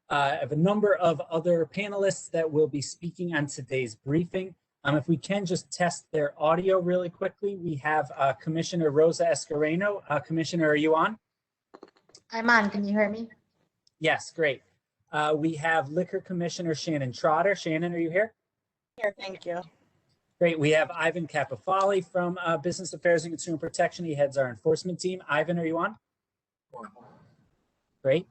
I have a number of other panelists that will be speaking on today's briefing. If we can just test their audio really quickly, we have Commissioner Rosa Escareno. Commissioner, are you on? I'm on. Can you hear me? Yes, great. We have Liquor Commissioner Shannon Trotter. Shannon, are you here? Here, thank you. Great. We have Ivan Capofali from Business Affairs and Consumer Protection. He heads our enforcement team. Ivan, are you on? Great.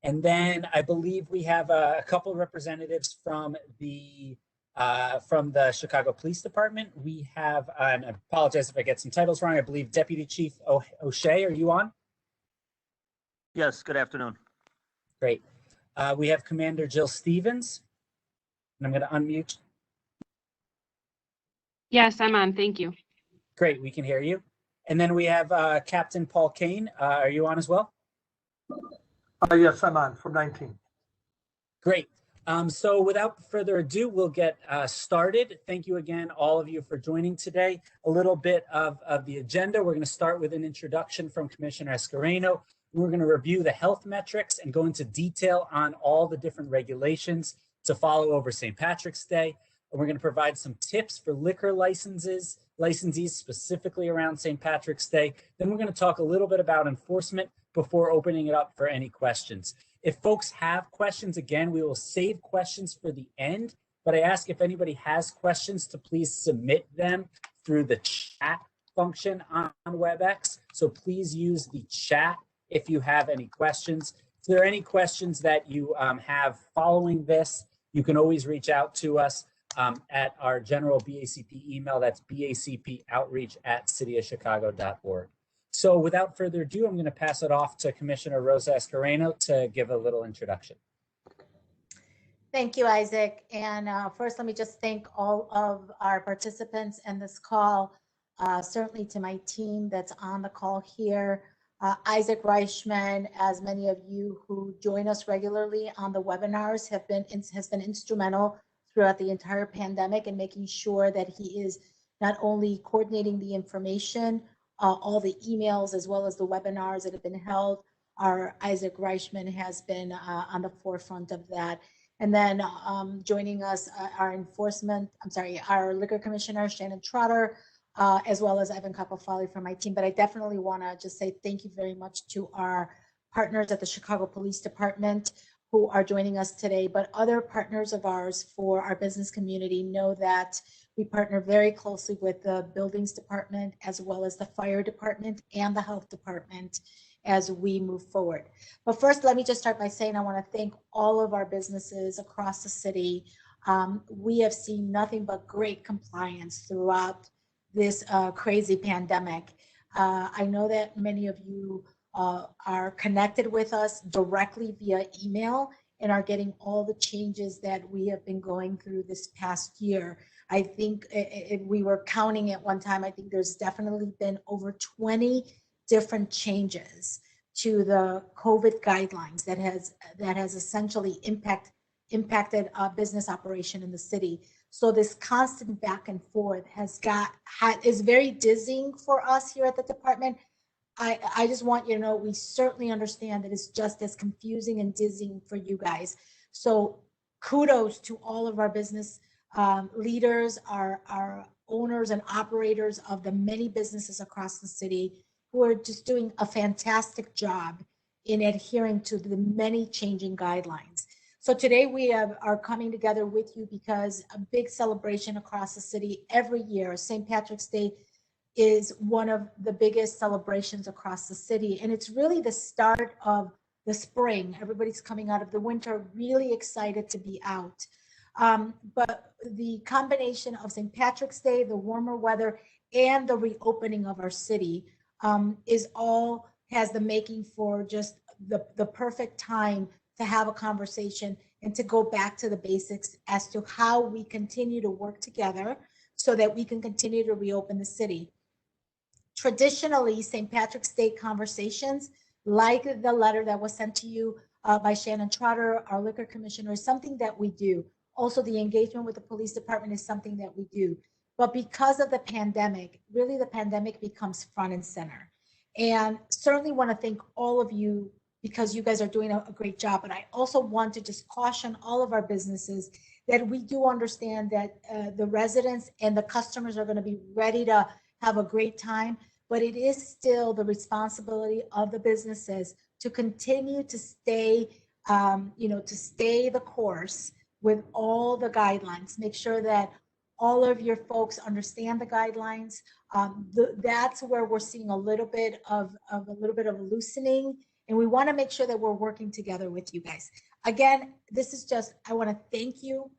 And then I believe we have a couple of representatives from the Chicago Police Department. We have, and I apologize if I get some titles wrong, I believe Deputy Chief O'Shea, are you on? Yes, good afternoon. Great. We have Commander Jill Stevens, and I'm going to unmute. Yes, I'm on. Thank you. Great, we can hear you. And then we have Captain Paul Kane. Are you on as well? Yes, I'm on from 19. Great. So without further ado, we'll get started. Thank you again, all of you, for joining today. A little bit of the agenda. We're going to start with an introduction from Commissioner Escareno. We're going to review the health metrics and go into detail on all the different regulations to follow over St. Patrick's Day. And we're going to provide some tips for liquor licensees specifically around St. Patrick's Day. Then we're going to talk a little bit about enforcement before opening it up for any questions. If folks have questions, again, we will save questions for the end, but I ask if anybody has questions to please submit them through the chat function on WebEx. So please use the chat if you have any questions. If there are any questions that you have following this, you can always reach out to us at our general BACP email. That's bacpoutreach@cityofchicago.org. So without further ado, I'm going to pass it off to Commissioner Rosa Escareno to give a little introduction. Thank you, Isaac. And first, let me just thank all of our participants in this call, certainly to my team that's on the call here. Isaac Reichman, as many of you who join us regularly on the webinars has been instrumental throughout the entire pandemic in making sure that he is not only coordinating the information, all the emails, as well as the webinars that have been held. Our Isaac Reichman has been on the forefront of that. And then joining us, our Liquor Commissioner, Shannon Trotter, as well as Ivan Capofali from my team. But I definitely want to just say thank you very much to our partners at the Chicago Police Department who are joining us today, but other partners of ours for our business community know that we partner very closely with the Buildings Department, as well as the Fire Department and the Health Department as we move forward. But first, let me just start by saying I want to thank all of our businesses across the city. We have seen nothing but great compliance throughout this crazy pandemic. I know that many of you are connected with us directly via email and are getting all the changes that we have been going through this past year. I think if we were counting at one time, I think there's definitely been over 20 different changes to the COVID guidelines that has essentially impacted business operation in the city. So this constant back and forth is very dizzying for us here at the department. I just want you to know we certainly understand that it's just as confusing and dizzying for you guys. So kudos to all of our business leaders, our owners and operators of the many businesses across the city who are just doing a fantastic job in adhering to the many changing guidelines. So today we are coming together with you because a big celebration across the city every year. St. Patrick's Day is one of the biggest celebrations across the city. And it's really the start of the spring. Everybody's coming out of the winter, really excited to be out. But the combination of St. Patrick's Day, the warmer weather, and the reopening of our city has the making for just the perfect time to have a conversation and to go back to the basics as to how we continue to work together so that we can continue to reopen the city. Traditionally, St. Patrick's Day conversations, like the letter that was sent to you by Shannon Trotter, our liquor commissioner, is something that we do. Also, the engagement with the police department is something that we do. But because of the pandemic, really the pandemic becomes front and center. And certainly want to thank all of you because you guys are doing a great job. But I also want to just caution all of our businesses that we do understand that the residents and the customers are going to be ready to have a great time, but it is still the responsibility of the businesses to continue to stay, to stay the course with all the guidelines. Make sure that all of your folks understand the guidelines. That's where we're seeing a little bit of loosening, and we want to make sure that we're working together with you guys. Again, this is just, I want to thank you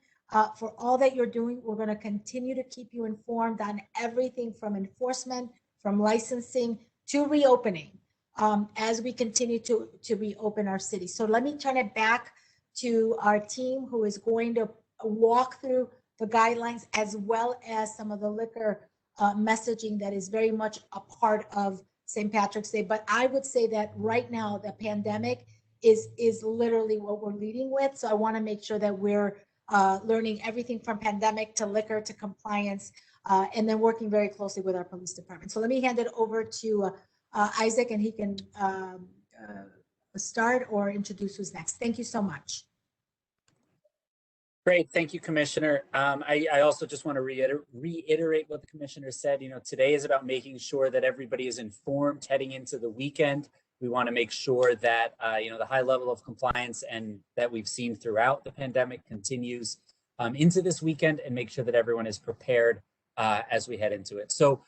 for all that you're doing. We're going to continue to keep you informed on everything from enforcement, from licensing to reopening as we continue to reopen our city. So let me turn it back to our team, who is going to walk through the guidelines as well as some of the liquor messaging that is very much a part of St. Patrick's Day. But I would say that right now the pandemic is literally what we're leading with. So I want to make sure that we're learning everything from pandemic to liquor to compliance, and then working very closely with our police department. So let me hand it over to Isaac, and he can start or introduce who's next. Thank you so much. Great, thank you, Commissioner. I also just want to reiterate what the Commissioner said. Today is about making sure that everybody is informed heading into the weekend. We want to make sure that the high level of compliance and that we've seen throughout the pandemic continues into this weekend, and make sure that everyone is prepared as we head into it. So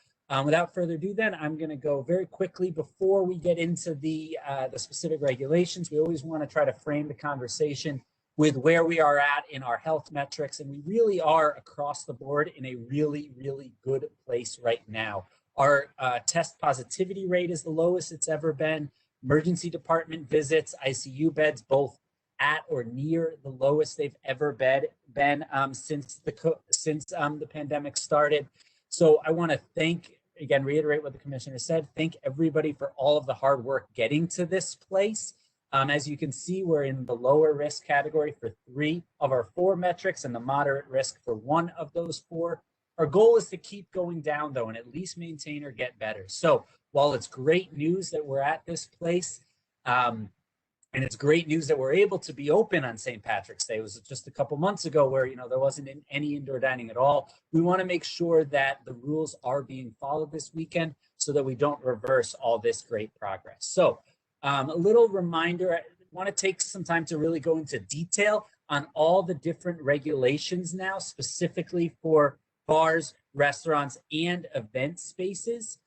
without further ado, then I'm going to go very quickly before we get into the specific regulations. We always want to try to frame the conversation with where we are at in our health metrics, and we really are across the board in a really, really good place right now. Our test positivity rate is the lowest it's ever been. Emergency department visits, ICU beds, both at or near the lowest they've ever been since the pandemic started. So I want to reiterate what the Commissioner said, thank everybody for all of the hard work getting to this place. As you can see, we're in the lower risk category for 3 of our 4 metrics and the moderate risk for 1 of those 4. Our goal is to keep going down, though, and at least maintain or get better. So while it's great news that we're at this place, and it's great news that we're able to be open on St. Patrick's Day. It was just a couple months ago where there wasn't any indoor dining at all. We want to make sure that the rules are being followed this weekend so that we don't reverse all this great progress. So a little reminder, I want to take some time to really go into detail on all the different regulations now, specifically for bars, restaurants, and event spaces,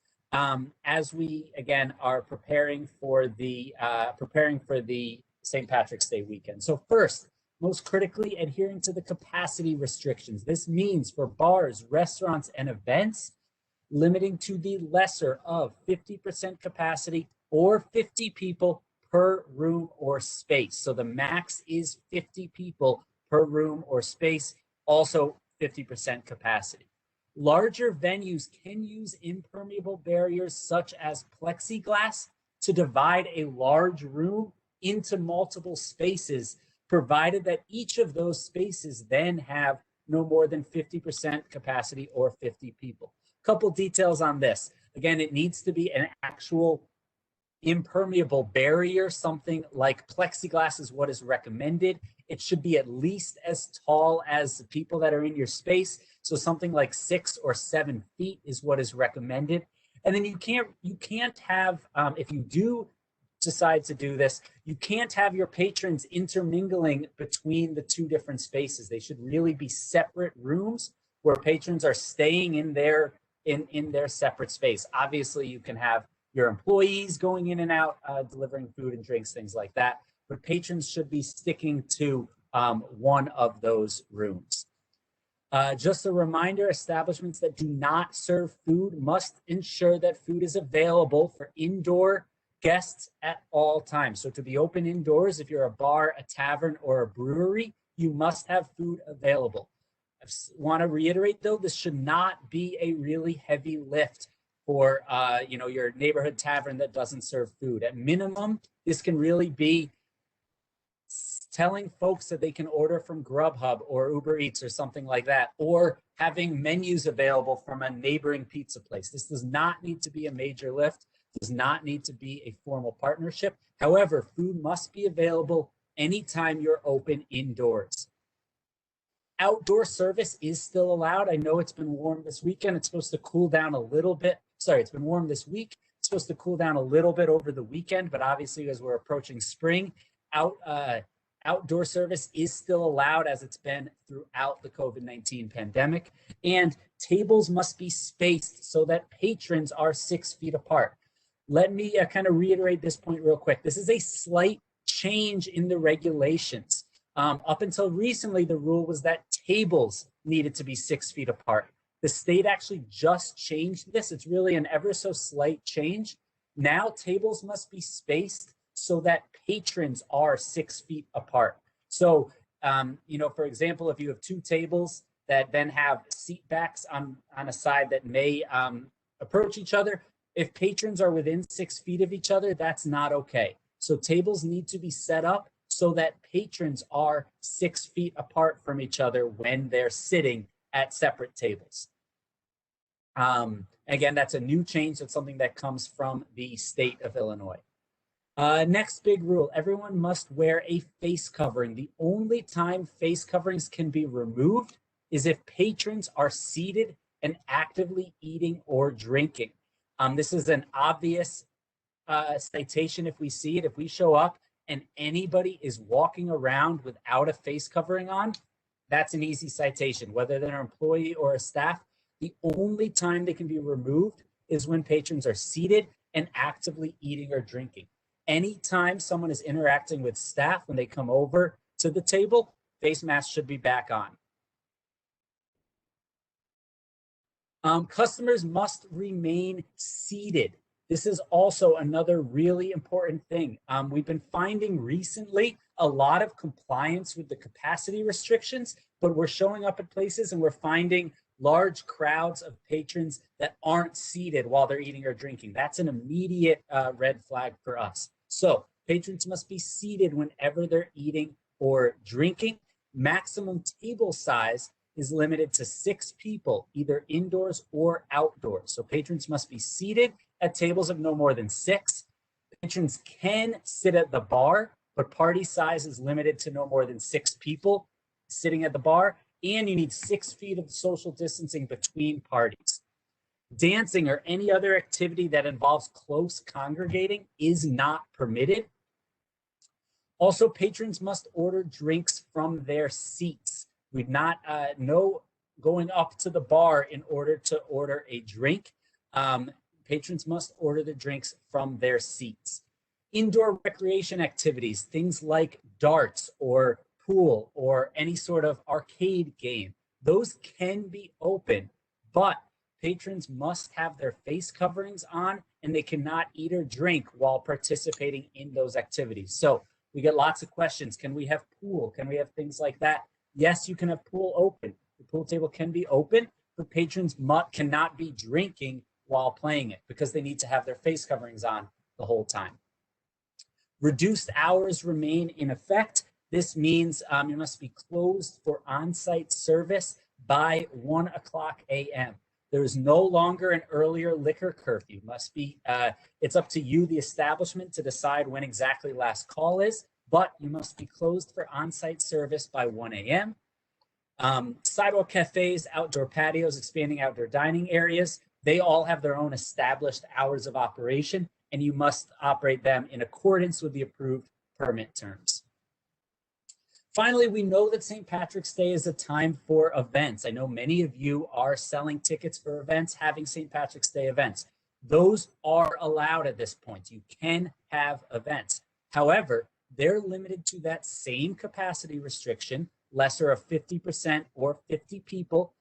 as we again are preparing for the St. Patrick's Day weekend. So first, most critically, adhering to the capacity restrictions. This means for bars, restaurants, and events, limiting to the lesser of 50% capacity or 50 people per room or space. So the max is 50 people per room or space, also 50% capacity. Larger venues can use impermeable barriers such as plexiglass to divide a large room into multiple spaces, provided that each of those spaces then have no more than 50% capacity or 50 people. Couple details on this. Again, it needs to be an actual impermeable barrier, something like plexiglass is what is recommended. It should be at least as tall as the people that are in your space. So something like 6 or 7 feet is what is recommended. And then you can't have, if you do decide to do this, you can't have your patrons intermingling between the 2 different spaces. They should really be separate rooms where patrons are staying in their separate space. Obviously, you can have your employees going in and out, delivering food and drinks, things like that. But patrons should be sticking to one of those rooms. Just a reminder, establishments that do not serve food must ensure that food is available for indoor guests at all times. So to be open indoors, if you're a bar, a tavern, or a brewery, you must have food available. I want to reiterate, though, this should not be a really heavy lift for your neighborhood tavern that doesn't serve food. At minimum, this can really be telling folks that they can order from Grubhub or Uber Eats or something like that, or having menus available from a neighboring pizza place. This does not need to be a major lift. does not need to be a formal partnership. However, food must be available anytime you're open indoors. Outdoor service is still allowed. I know it's been warm this weekend. It's supposed to cool down a little bit. Sorry, it's been warm this week. It's supposed to cool down a little bit over the weekend, but obviously as we're approaching spring, outdoor service is still allowed as it's been throughout the COVID-19 pandemic. And tables must be spaced so that patrons are 6 feet apart. Let me kind of reiterate this point real quick. This is a slight change in the regulations. Up until recently, the rule was that tables needed to be 6 feet apart. The state actually just changed this. It's really an ever so slight change. Now tables must be spaced so that patrons are 6 feet apart. So, for example, if you have 2 tables that then have seat backs on a side that may approach each other, if patrons are within 6 feet of each other, that's not okay. So tables need to be set up so that patrons are 6 feet apart from each other when they're sitting at separate tables. Again, that's a new change. That's something that comes from the state of Illinois. Next big rule, everyone must wear a face covering. The only time face coverings can be removed is if patrons are seated and actively eating or drinking. This is an obvious citation if we see it. If we show up and anybody is walking around without a face covering on, that's an easy citation, whether they're an employee or a staff. The only time they can be removed is when patrons are seated and actively eating or drinking. Anytime someone is interacting with staff when they come over to the table, face masks should be back on. Customers must remain seated. This is also another really important thing. We've been finding recently a lot of compliance with the capacity restrictions, but we're showing up at places and we're finding large crowds of patrons that aren't seated while they're eating or drinking. That's an immediate red flag for us. So patrons must be seated whenever they're eating or drinking. Maximum table size is limited to 6 people, either indoors or outdoors. So patrons must be seated at tables of no more than 6. Patrons can sit at the bar, but party size is limited to no more than 6 people sitting at the bar, and you need 6 feet of social distancing between parties. Dancing or any other activity that involves close congregating is not permitted. Also, patrons must order drinks from their seats. We've not no going up to the bar in order to order a drink. Patrons must order the drinks from their seats. Indoor recreation activities, things like darts or pool or any sort of arcade game, those can be open, but patrons must have their face coverings on and they cannot eat or drink while participating in those activities. So we get lots of questions. Can we have pool? Can we have things like that? Yes, you can have pool open. The pool table can be open, but patrons cannot be drinking while playing it because they need to have their face coverings on the whole time. Reduced hours remain in effect. This means you must be closed for on-site service by 1:00 a.m. There is no longer an earlier liquor curfew. Must be, it's up to you, the establishment, to decide when exactly last call is, but you must be closed for on-site service by 1 a.m. Sidewalk cafes, outdoor patios, expanding outdoor dining areas, they all have their own established hours of operation, and you must operate them in accordance with the approved permit terms. Finally, we know that St. Patrick's Day is a time for events. I know many of you are selling tickets for events, having St. Patrick's Day events. Those are allowed at this point. You can have events. However, they're limited to that same capacity restriction, lesser of 50% or 50 people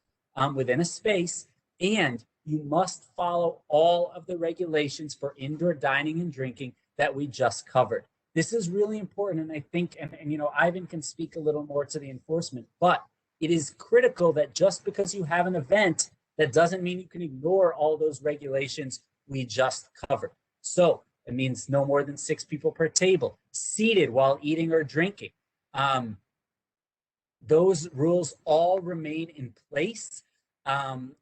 within a space, and you must follow all of the regulations for indoor dining and drinking that we just covered. This is really important, and I think, and you know, Ivan can speak a little more to the enforcement, but it is critical that just because you have an event, that doesn't mean you can ignore all those regulations we just covered. So it means no more than 6 people per table, seated while eating or drinking. Those rules all remain in place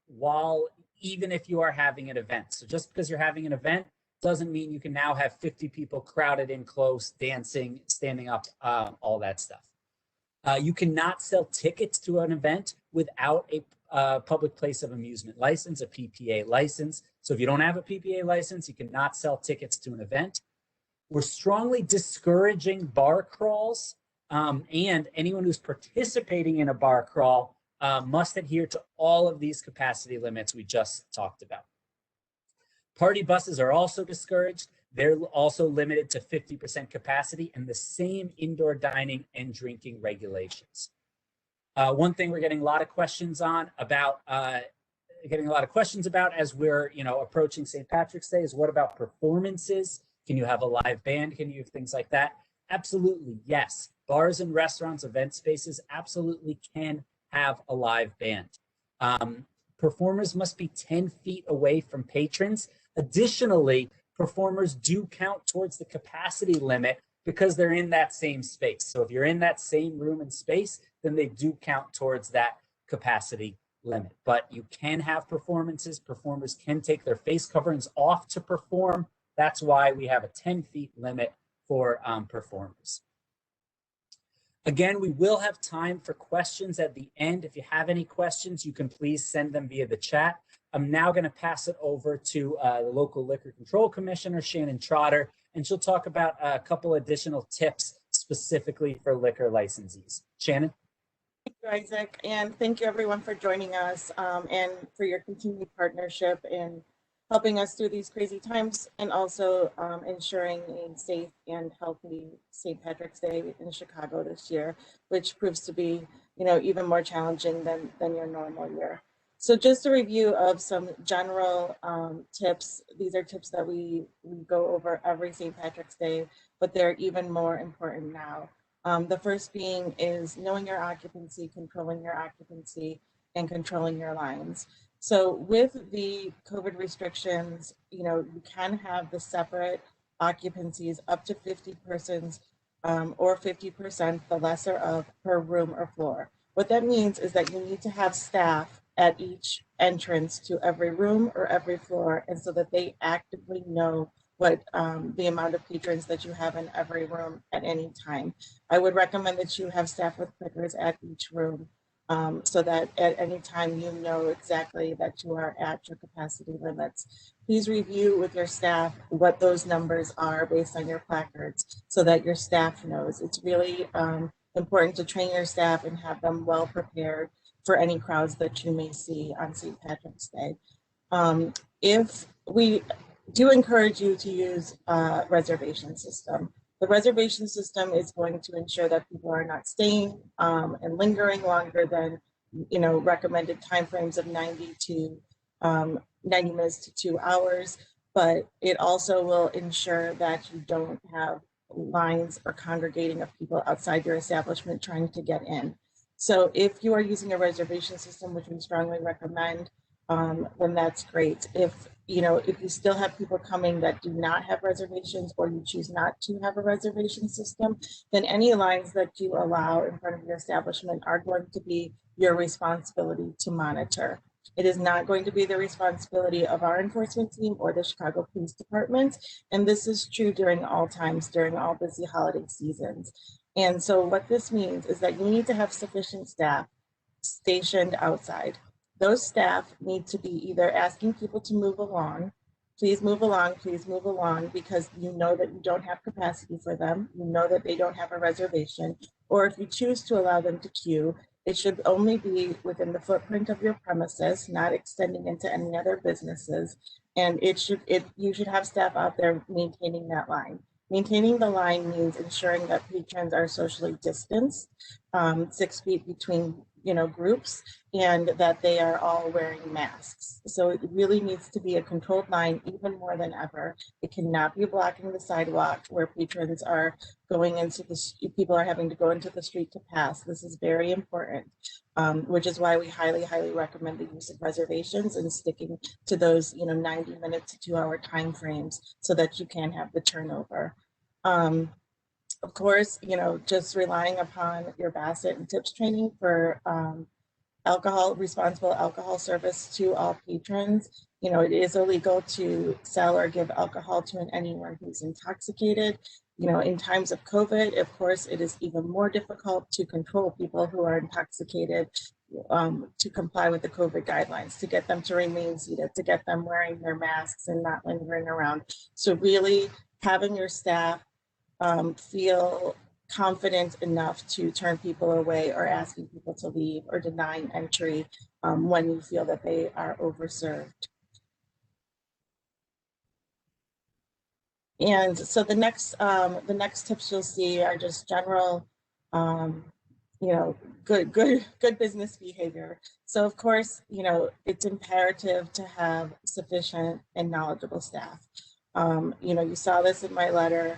while even if you are having an event. So just because you're having an event doesn't mean you can now have 50 people crowded in close, dancing, standing up, all that stuff. You cannot sell tickets to an event without a public place of amusement license, a PPA license. So if you don't have a PPA license, you cannot sell tickets to an event. We're strongly discouraging bar crawls, and anyone who's participating in a bar crawl must adhere to all of these capacity limits we just talked about. Party buses are also discouraged. They're also limited to 50% capacity and the same indoor dining and drinking regulations. One thing we're getting a lot of questions about as we're approaching St. Patrick's Day is, what about performances? Can you have a live band? Can you have things like that? Absolutely, yes. Bars and restaurants, event spaces absolutely can have a live band. Performers must be 10 feet away from patrons. Additionally, performers do count towards the capacity limit because they're in that same space. So if you're in that same room and space, then they do count towards that capacity limit. But you can have performances. Performers can take their face coverings off to perform. That's why we have a 10 feet limit for performers. Again, we will have time for questions at the end. If you have any questions, you can please send them via the chat. I'm now going to pass it over to the local Liquor Control Commissioner, Shannon Trotter, and she'll talk about a couple additional tips specifically for liquor licensees. Shannon? Thank you, Isaac, and thank you everyone for joining us and for your continued partnership in helping us through these crazy times, and also ensuring a safe and healthy St. Patrick's Day in Chicago this year, which proves to be, even more challenging than your normal year. So just a review of some general tips. These are tips that we go over every St. Patrick's Day, but they're even more important now. The first being is knowing your occupancy, controlling your occupancy, and controlling your lines. So with the COVID restrictions, you can have the separate occupancies up to 50 persons or 50%, the lesser of, per room or floor. What that means is that you need to have staff at each entrance to every room or every floor, and so that they actively know what the amount of patrons that you have in every room at any time. I would recommend that you have staff with clickers at each room, so that at any time you know exactly that you are at your capacity limits. Please review with your staff what those numbers are based on your placards so that your staff knows. It's really important to train your staff and have them well prepared for any crowds that you may see on St. Patrick's Day. If we do encourage you to use a reservation system. The reservation system is going to ensure that people are not staying and lingering longer than recommended timeframes of 90 minutes to 2 hours, but it also will ensure that you don't have lines or congregating of people outside your establishment trying to get in. So if you are using a reservation system, which we strongly recommend, then that's great. If you still have people coming that do not have reservations, or you choose not to have a reservation system, then any lines that you allow in front of your establishment are going to be your responsibility to monitor. It is not going to be the responsibility of our enforcement team or the Chicago Police Department. And this is true during all times, during all busy holiday seasons. And so what this means is that you need to have sufficient staff stationed outside. Those staff need to be either asking people to move along, please move along, because you know that you don't have capacity for them, you know that they don't have a reservation, or if you choose to allow them to queue, it should only be within the footprint of your premises, not extending into any other businesses, and you should have staff out there maintaining that line. Maintaining the line means ensuring that patrons are socially distanced, 6 feet between groups, and that they are all wearing masks. So it really needs to be a controlled line even more than ever. It cannot be blocking the sidewalk where patrons are going into people are having to go into the street to pass. This is very important, which is why we highly, highly recommend the use of reservations and sticking to those 90-minute to 2-hour timeframes so that you can have the turnover. Of course, just relying upon your BACP and tips training for responsible alcohol service to all patrons. You know, it is illegal to sell or give alcohol to anyone who's intoxicated. You know, in times of COVID, of course, it is even more difficult to control people who are intoxicated, to comply with the COVID guidelines, to get them to remain seated, to get them wearing their masks and not lingering around. So really having your staff feel confident enough to turn people away or asking people to leave or denying entry when you feel that they are overserved. And so the next tips you'll see are just general, you know, good business behavior. So of course, you know, it's imperative to have sufficient and knowledgeable staff. You know, you saw this in my letter.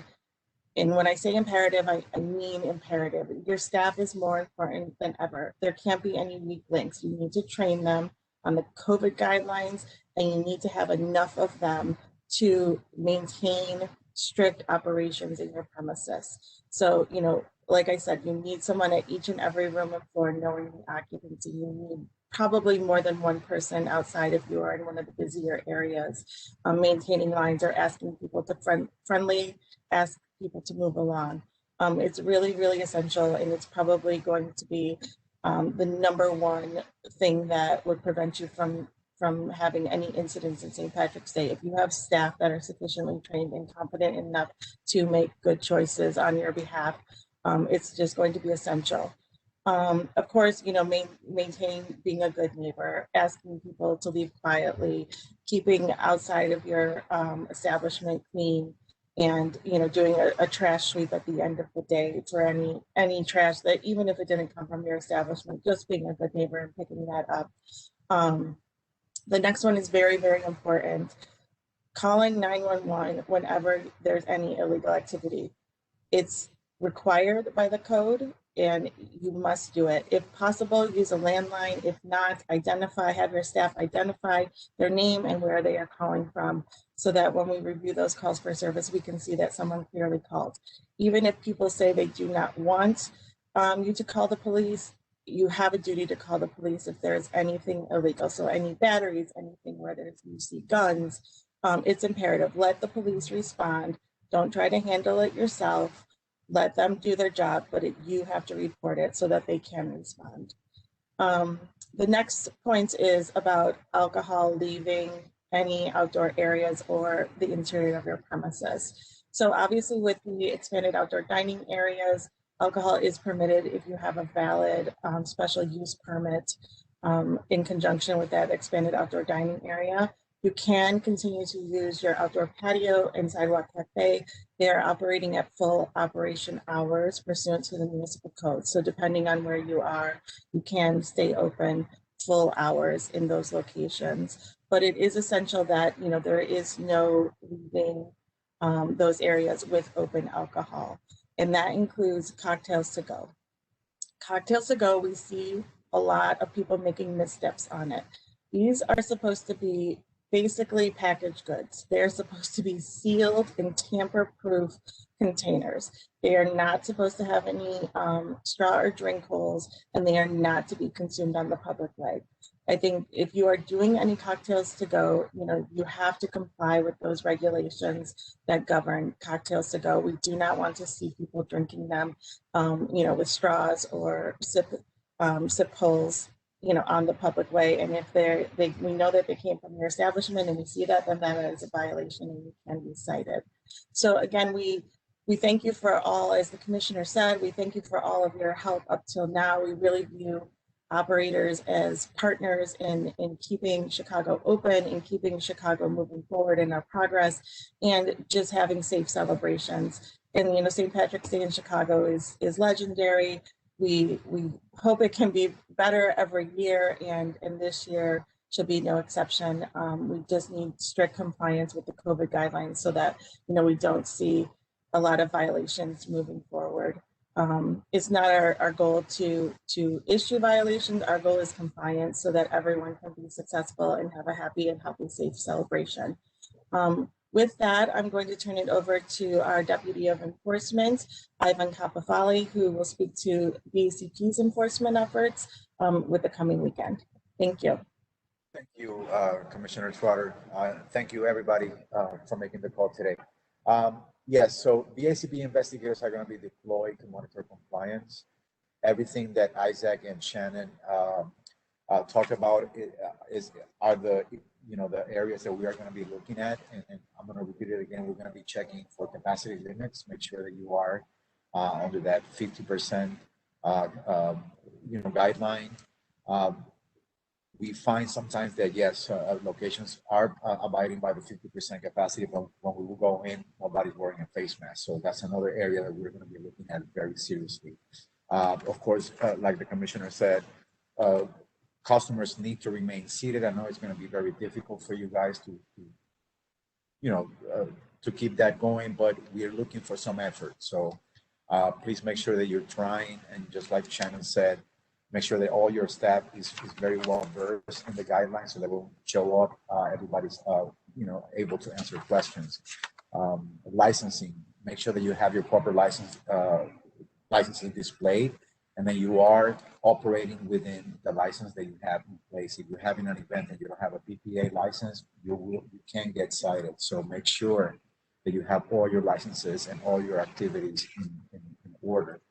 And when I say imperative, I mean imperative. Your staff is more important than ever. There can't be any weak links. You need to train them on the COVID guidelines, and you need to have enough of them to maintain strict operations in your premises. So, you know, like I said, you need someone at each and every room and floor knowing the occupancy. You need probably more than one person outside if you are in one of the busier areas, maintaining lines or asking people to friendly ask people to move along. It's really, really essential, and it's probably going to be the #1 thing that would prevent you from having any incidents in St. Patrick's Day. If you have staff that are sufficiently trained and competent enough to make good choices on your behalf, it's just going to be essential. Of course, you know, maintaining being a good neighbor, asking people to leave quietly, keeping outside of your establishment clean, and, you know, doing a trash sweep at the end of the day for any trash that, even if it didn't come from your establishment, just being a good neighbor and picking that up. The next one is very, very important. Calling 911 whenever there's any illegal activity. It's required by the code, and you must do it. If possible, use a landline. If not, have your staff identify their name and where they are calling from, so that when we review those calls for service, we can see that someone clearly called. Even if people say they do not want you to call the police, you have a duty to call the police if there's anything illegal. So any batteries, anything where you see guns, it's imperative. Let the police respond. Don't try to handle it yourself. Let them do their job, but you have to report it so that they can respond. The next point is about alcohol leaving any outdoor areas or the interior of your premises. So obviously with the expanded outdoor dining areas, alcohol is permitted if you have a valid special use permit in conjunction with that expanded outdoor dining area. You can continue to use your outdoor patio and sidewalk cafe. They are operating at full operation hours pursuant to the municipal code. So depending on where you are, you can stay open full hours in those locations. But it is essential that, you know, there is no leaving those areas with open alcohol. And that includes cocktails to go. Cocktails to go, we see a lot of people making missteps on it. These are supposed to be basically packaged goods. They're supposed to be sealed in tamper-proof containers. They are not supposed to have any straw or drink holes, and they are not to be consumed on the public way. I think if you are doing any cocktails to go, you know, you have to comply with those regulations that govern cocktails to go. We do not want to see people drinking them, you know, with straws or sip holes, you know, on the public way. And if we know that they came from your establishment and we see that, then that is a violation and you can be cited. So again, we thank you for all, as the commissioner said, we thank you for all of your help up till now. We really view operators as partners in keeping Chicago open and keeping Chicago moving forward in our progress and just having safe celebrations. And, you know, St. Patrick's Day in Chicago is legendary. We hope it can be better every year, and this year should be no exception. We just need strict compliance with the COVID guidelines so that, you know, we don't see a lot of violations moving forward. It's not our goal to issue violations. Our goal is compliance so that everyone can be successful and have a happy and healthy, safe celebration. With that, I'm going to turn it over to our Deputy of Enforcement, Ivan Capafali, who will speak to BACP's enforcement efforts with the coming weekend. Thank you. Thank you, Commissioner Trotter. Thank you, everybody, for making the call today. Yes, so BACP investigators are going to be deployed to monitor compliance. Everything that Isaac and Shannon talked about are the the areas that we are going to be looking at, and I'm going to repeat it again. We're going to be checking for capacity limits. Make sure that you are under that 50% guideline. We find sometimes that yes, locations are abiding by the 50% capacity, but when we will go in, nobody's wearing a face mask. So that's another area that we're going to be looking at very seriously. Of course, like the commissioner said, customers need to remain seated. I know it's going to be very difficult for you guys to keep that going, but we're looking for some effort. So please make sure that you're trying, and just like Shannon said, make sure that all your staff is very well versed in the guidelines, so that will show up. Everybody's able to answer questions. Licensing, make sure that you have your proper licensing displayed, and then you are operating within the license that you have in place. If you're having an event and you don't have a PPA license, you can get cited. So make sure that you have all your licenses and all your activities in order.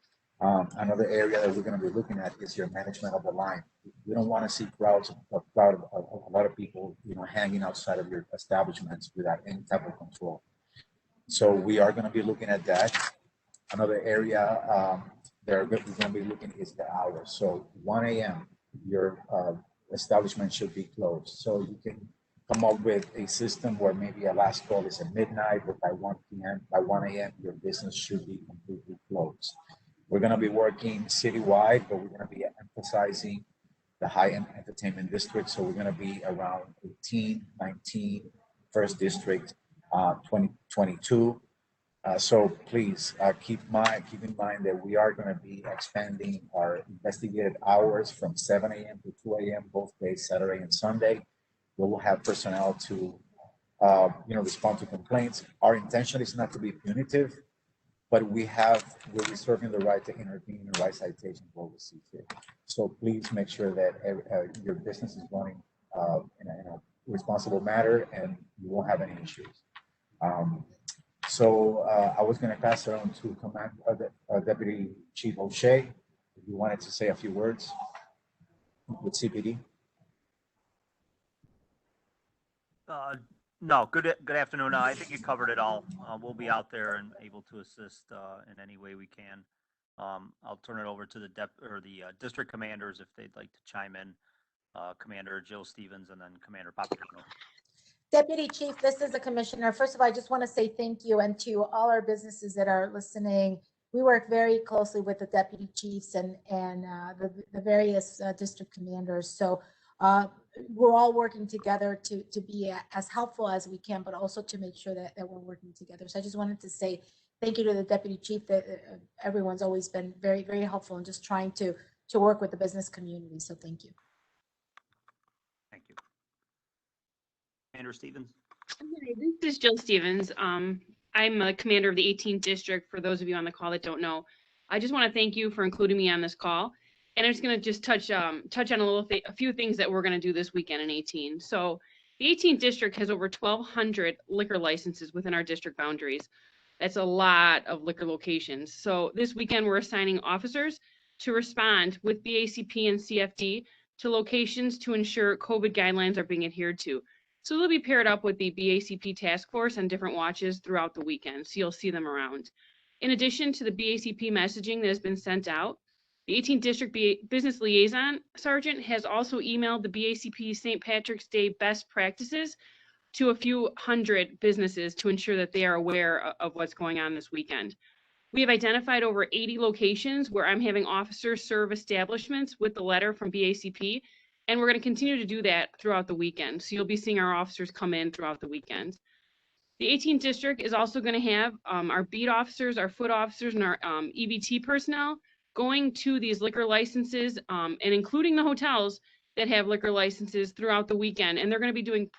Another area that we're going to be looking at is your management of the line. We don't want to see a lot of people, hanging outside of your establishments without any type of control. So we are going to be looking at that. Another area we're going to be looking is the hours. So 1 a.m. your establishment should be closed. So you can come up with a system where maybe a last call is at midnight, but by 1 p.m., by 1 a.m. your business should be completely closed. We're going to be working citywide, but we're going to be emphasizing the high-end entertainment district. So we're going to be around 18, 19, First District, 2022. So please keep in mind that we are going to be expanding our investigative hours from 7 a.m. to 2 a.m. both days, Saturday and Sunday. We will have personnel to respond to complaints. Our intention is not to be punitive, but we're reserving the right to intervene and write citations where we see fit. So please make sure that your business is running in a responsible manner, and you won't have any issues. So I was going to pass it on to Deputy Chief O'Shea. If you wanted to say a few words with CPD. No, good afternoon. I think you covered it all. We'll be out there and able to assist in any way we can. I'll turn it over to the district commanders if they'd like to chime in. Commander Jill Stevens and then Commander Papageno. Deputy Chief, this is the commissioner. First of all, I just want to say thank you, and to all our businesses that are listening. We work very closely with the deputy chiefs and the various district commanders. So we're all working together to be as helpful as we can, but also to make sure that we're working together. So I just wanted to say thank you to the deputy chief. That everyone's always been very, very helpful in just trying to work with the business community. So thank you. Thank you. Commander Stevens. Hi, this is Jill Stevens. I'm a commander of the 18th district. For those of you on the call that don't know, I just want to thank you for including me on this call. And I'm just going to touch on a few things that we're going to do this weekend in 18. So the 18th district has over 1,200 liquor licenses within our district boundaries. That's a lot of liquor locations. So this weekend we're assigning officers to respond with BACP and CFD to locations to ensure COVID guidelines are being adhered to. So they'll be paired up with the BACP task force on different watches throughout the weekend. So you'll see them around. In addition to the BACP messaging that has been sent out, the 18th District Business Liaison Sergeant has also emailed the BACP St. Patrick's Day best practices to a few hundred businesses to ensure that they are aware of what's going on this weekend. We have identified over 80 locations where I'm having officers serve establishments with the letter from BACP, and we're going to continue to do that throughout the weekend. So you'll be seeing our officers come in throughout the weekend. The 18th District is also going to have our beat officers, our foot officers, and our EBT personnel going to these liquor licenses and including the hotels that have liquor licenses throughout the weekend, and they're going to be doing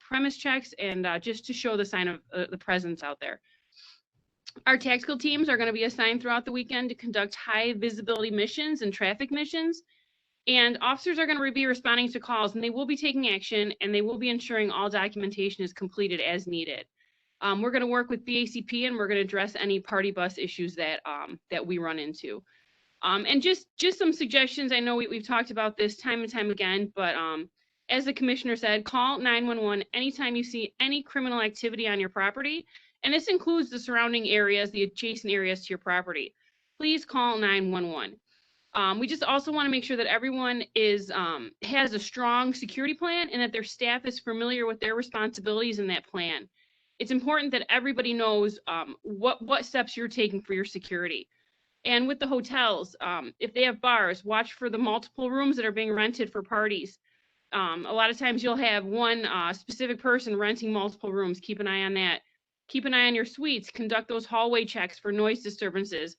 premise checks and just to show the sign of the presence out there. Our tactical teams are going to be assigned throughout the weekend to conduct high visibility missions and traffic missions. And officers are going to be responding to calls, and they will be taking action, and they will be ensuring all documentation is completed as needed. We're going to work with BACP, and we're going to address any party bus issues that that we run into. And just some suggestions. I know we've talked about this time and time again, but as the commissioner said, call 911 anytime you see any criminal activity on your property. And this includes the surrounding areas, the adjacent areas to your property. Please call 911. We just also want to make sure that everyone has a strong security plan and that their staff is familiar with their responsibilities in that plan. It's important that everybody knows what steps you're taking for your security. And with the hotels, if they have bars, watch for the multiple rooms that are being rented for parties. A lot of times you'll have one specific person renting multiple rooms. Keep an eye on that. Keep an eye on your suites. Conduct those hallway checks for noise disturbances.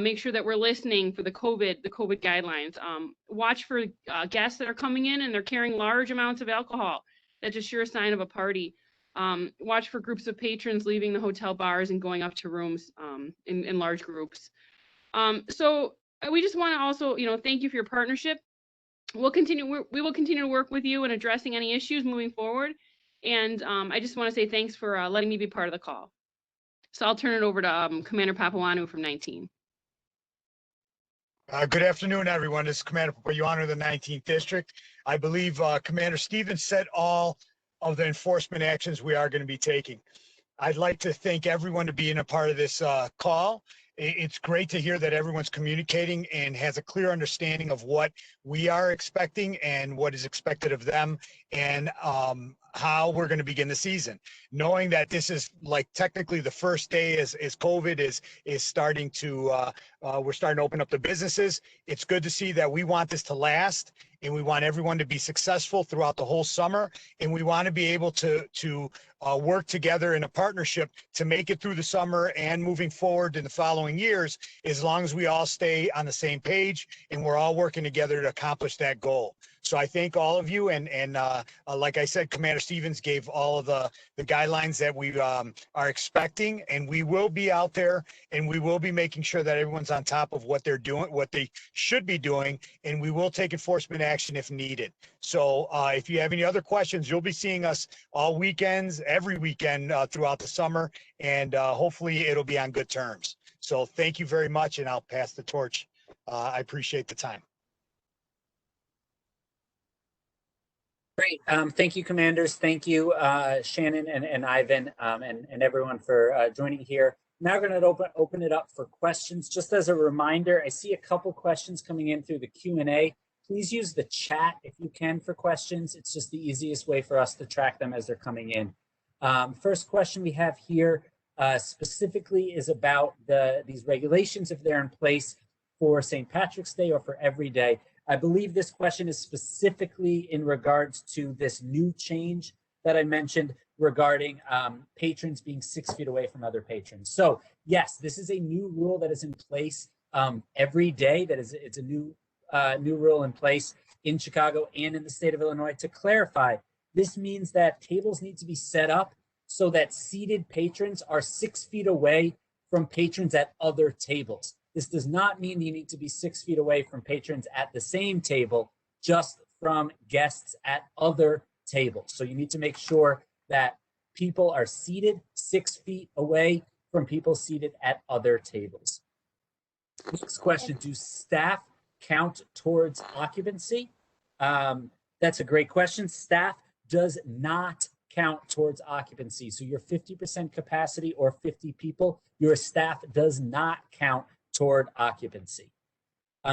Make sure that we're listening for the COVID guidelines. Watch for guests that are coming in and they're carrying large amounts of alcohol. That's a sure sign of a party. Watch for groups of patrons leaving the hotel bars and going up to rooms in large groups. So we just want to also, thank you for your partnership. We will continue to work with you in addressing any issues moving forward. And I just want to say thanks for letting me be part of the call. So I'll turn it over to Commander Papuanu from 19. Good afternoon, everyone. This is Commander Papuanu of the 19th District. I believe Commander Stevens said all of the enforcement actions we are going to be taking. I'd like to thank everyone for being a part of this call. It's great to hear that everyone's communicating and has a clear understanding of what we are expecting and what is expected of them, and how we're going to begin the season. Knowing that this is like technically the first day as COVID is starting to, we're starting to open up the businesses. It's good to see that we want this to last, and we want everyone to be successful throughout the whole summer, and we want to be able to work together in a partnership to make it through the summer and moving forward in the following years, as long as we all stay on the same page and we're all working together to accomplish that goal. So I thank all of you, and like I said, Commander Stevens gave all of the guidelines that we are expecting, and we will be out there and we will be making sure that everyone's on top of what they're doing, what they should be doing, and we will take enforcement action if needed. So if you have any other questions, you'll be seeing us all weekends, every weekend throughout the summer, and hopefully it'll be on good terms. So thank you very much, and I'll pass the torch. I appreciate the time. Great. Thank you, commanders. Thank you, Shannon and Ivan, and everyone for joining here. Now we're going to open it up for questions. Just as a reminder, I see a couple questions coming in through the Q&A. Please use the chat if you can for questions. It's just the easiest way for us to track them as they're coming in. First question we have here specifically is about these regulations, if they're in place for St. Patrick's Day or for every day. I believe this question is specifically in regards to this new change that I mentioned regarding patrons being 6 feet away from other patrons. So yes, this is a new rule that is in place every day. It's a new rule in place in Chicago and in the state of Illinois. To clarify, this means that tables need to be set up so that seated patrons are 6 feet away from patrons at other tables. This does not mean you need to be 6 feet away from patrons at the same table, just from guests at other tables. So you need to make sure that people are seated 6 feet away from people seated at other tables. Next question, do staff count towards occupancy? That's a great question. Staff does not count towards occupancy. So your 50% capacity or 50 people, your staff does not count toward occupancy.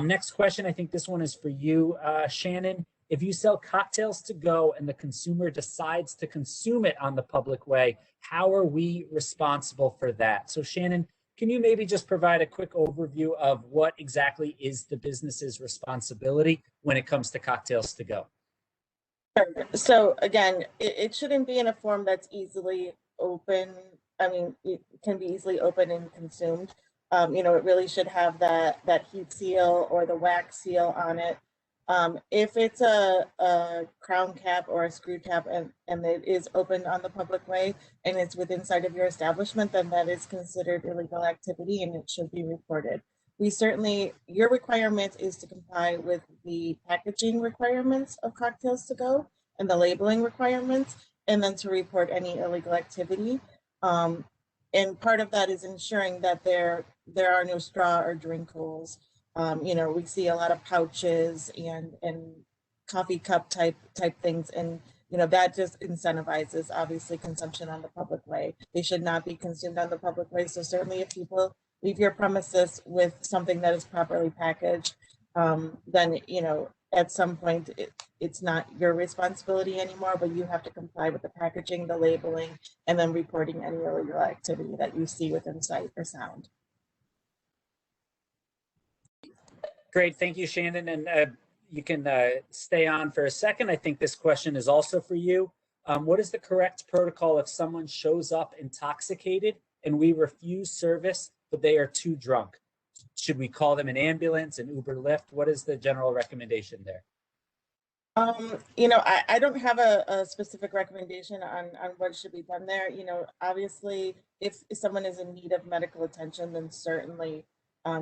Next question, I think this one is for you, Shannon. If you sell cocktails to go and the consumer decides to consume it on the public way, how are we responsible for that? So Shannon, can you maybe just provide a quick overview of what exactly is the business's responsibility when it comes to cocktails to go? Sure. So again, it shouldn't be in a form that's easily open. I mean, it can be easily opened and consumed. It really should have that heat seal or the wax seal on it. If it's a crown cap or a screw cap and it is open on the public way and it's within inside of your establishment, then that is considered illegal activity and it should be reported. We certainly, your requirement is to comply with the packaging requirements of cocktails to go and the labeling requirements, and then to report any illegal activity. And part of that is ensuring that there are no straw or drink holes. You know, we see a lot of pouches and coffee cup type things, and you know that just incentivizes obviously consumption on the public way. They should not be consumed on the public way. So certainly, if people leave your premises with something that is properly packaged, then you know at some point it's not your responsibility anymore, but you have to comply with the packaging, the labeling, and then reporting any illegal activity that you see within sight or sound. Great, thank you, Shannon. And you can stay on for a second. I think this question is also for you. What is the correct protocol if someone shows up intoxicated and we refuse service, but they are too drunk? Should we call them an ambulance, an Uber, Lyft? What is the general recommendation there? You know, I don't have a specific recommendation on what should be done there. You know, obviously, if someone is in need of medical attention, then certainly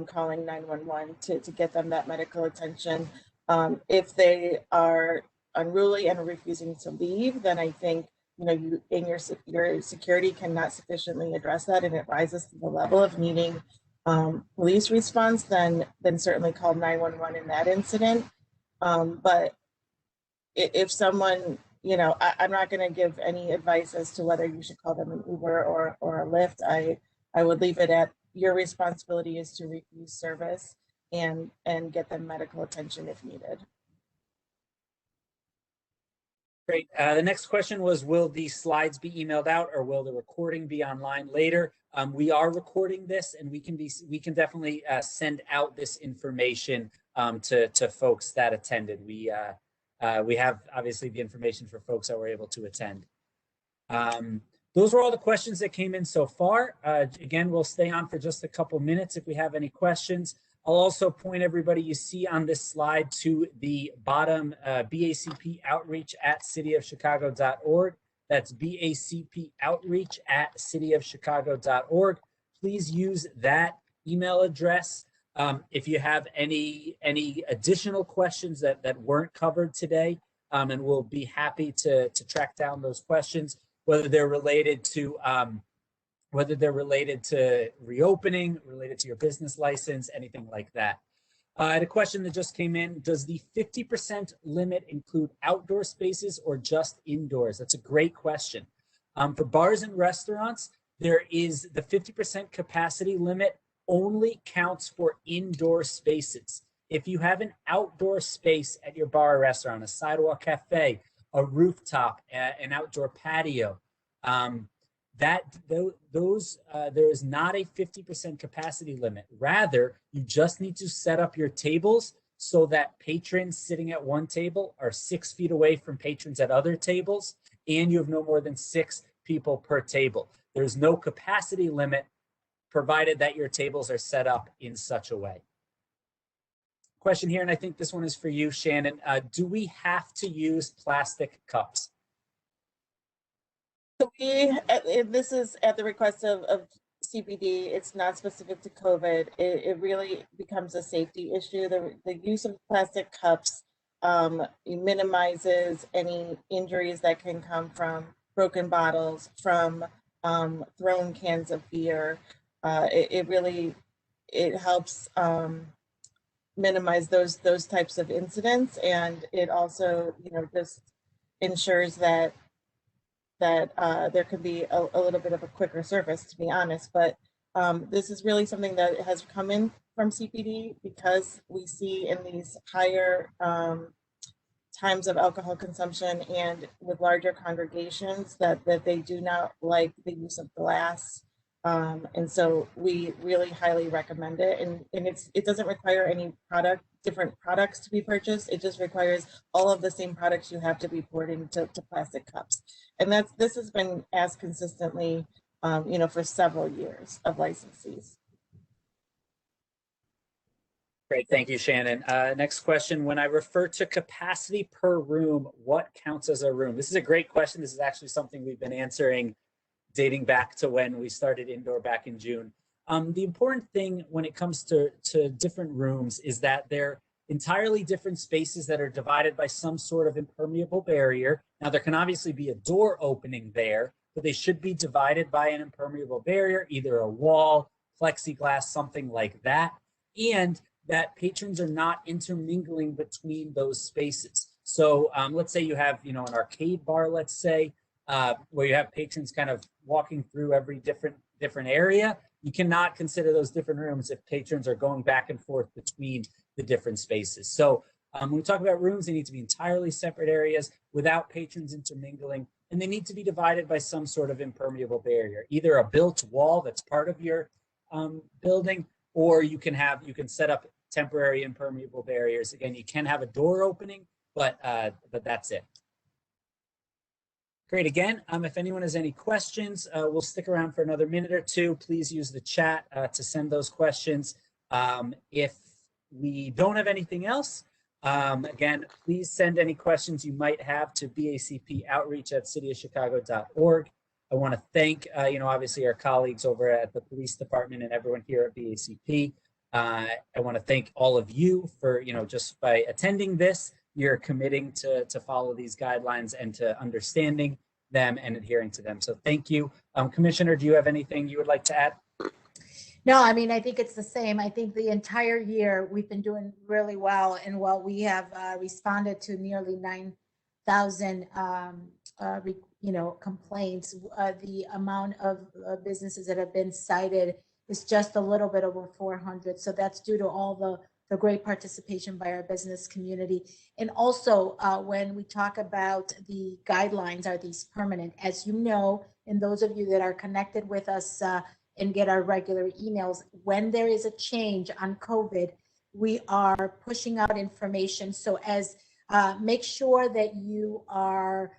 calling 911 to get them that medical attention. If they are unruly and refusing to leave, then I think, you know, you in your security cannot sufficiently address that, and it rises to the level of needing police response, then certainly call 911 in that incident. But if someone, you know, I'm not going to give any advice as to whether you should call them an Uber or a Lyft. I would leave it at your responsibility is to refuse service and get them medical attention if needed. Great. The next question was, will the slides be emailed out or will the recording be online later? We are recording this, and we can definitely send out this information to folks that attended. We have obviously the information for folks that were able to attend. Those were all the questions that came in so far. Again, we'll stay on for just a couple minutes if we have any questions. I'll also point everybody you see on this slide to the bottom BACP outreach at cityofchicago.org. That's BACP outreach at cityofchicago.org. Please use that email address. If you have any additional questions that weren't covered today, and we'll be happy to track down those questions, whether they're related to reopening, related to your business license, anything like that. I had a question that just came in. Does the 50% limit include outdoor spaces or just indoors? That's a great question. For bars and restaurants, there is the 50% capacity limit only counts for indoor spaces. If you have an outdoor space at your bar or restaurant, a sidewalk cafe, a rooftop, an outdoor patio, there is not a 50% capacity limit. Rather, you just need to set up your tables so that patrons sitting at one table are 6 feet away from patrons at other tables, and you have no more than 6 people per table. There's no capacity limit provided that your tables are set up in such a way. Question here, and I think this one is for you, Shannon. Do we have to use plastic cups? So this is at the request of CPD. It's not specific to COVID. It really becomes a safety issue. The use of plastic cups minimizes any injuries that can come from broken bottles, from thrown cans of beer. It helps minimize those types of incidents, and it also, you know, just ensures that there could be a little bit of a quicker service, to be honest. But this is really something that has come in from CPD because we see in these higher times of alcohol consumption and with larger congregations that they do not like the use of glass. And so we really highly recommend it. And it doesn't require any different products to be purchased. It just requires all of the same products you have to be poured into plastic cups. And this has been asked consistently, for several years of licensees. Great, thank you, Shannon. Next question, when I refer to capacity per room, what counts as a room? This is a great question. This is actually something we've been answering dating back to when we started indoor back in June. The important thing when it comes to different rooms is that they're entirely different spaces that are divided by some sort of impermeable barrier. Now, there can obviously be a door opening there, but they should be divided by an impermeable barrier, either a wall, plexiglass, something like that. And that patrons are not intermingling between those spaces. So let's say you have, an arcade bar, let's say, where you have patrons kind of walking through every different area. You cannot consider those different rooms if patrons are going back and forth between the different spaces. So when we talk about rooms, they need to be entirely separate areas without patrons intermingling, and they need to be divided by some sort of impermeable barrier, either a built wall that's part of your building, or you can set up temporary impermeable barriers. Again, you can have a door opening, but that's it. Great. Again, if anyone has any questions, we'll stick around for another minute or two. Please use the chat to send those questions. If we don't have anything else, again, please send any questions you might have to bacpoutreach@cityofchicago.org. I want to thank, obviously our colleagues over at the police department and everyone here at BACP. I want to thank all of you for, just by attending this, you're committing to follow these guidelines and to understanding them and adhering to them. So thank you. Commissioner, do you have anything you would like to add? No, I mean, I think it's the same. I think the entire year we've been doing really well. And while we have responded to nearly 9,000, complaints, the amount of businesses that have been cited is just a little bit over 400. So that's due to all the great participation by our business community. And also when we talk about the guidelines, are these permanent? As you know, and those of you that are connected with us and get our regular emails, when there is a change on COVID, we are pushing out information. So as make sure that you are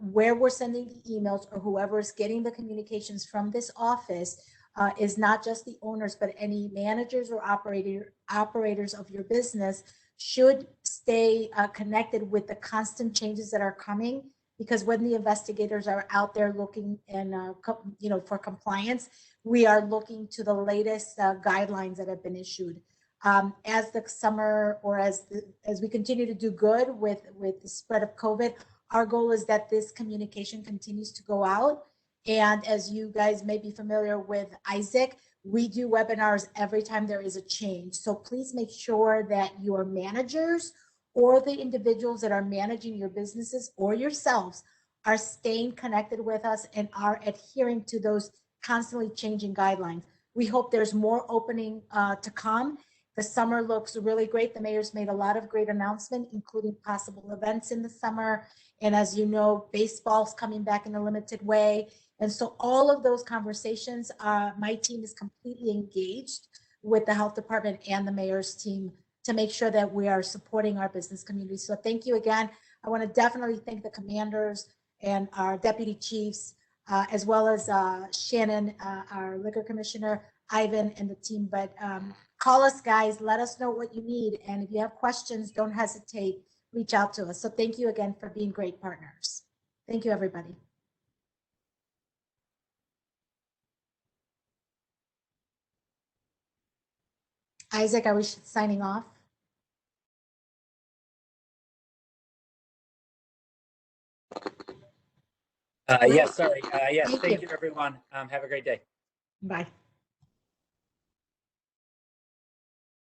where we're sending the emails, or whoever is getting the communications from this office, is not just the owners, but any managers or operators of your business should stay connected with the constant changes that are coming, because when the investigators are out there looking and for compliance, we are looking to the latest guidelines that have been issued. As the summer, or as we continue to do good with the spread of COVID, our goal is that this communication continues to go out. And as you guys may be familiar with Isaac, we do webinars every time there is a change. So please make sure that your managers or the individuals that are managing your businesses or yourselves are staying connected with us and are adhering to those constantly changing guidelines. We hope there's more opening to come. The summer looks really great. The mayor's made a lot of great announcements, including possible events in the summer. And as you know, baseball's coming back in a limited way. And so all of those conversations, my team is completely engaged with the health department and the mayor's team to make sure that we are supporting our business community. So thank you again. I want to definitely thank the commanders and our deputy chiefs, as well as Shannon, our liquor commissioner, Ivan, and the team. But call us, guys. Let us know what you need. And if you have questions, don't hesitate. Reach out to us. So thank you again for being great partners. Thank you, everybody. Isaac, are we signing off? Yes, sorry. Yes, Thank thank you. you, everyone. Have a great day. Bye.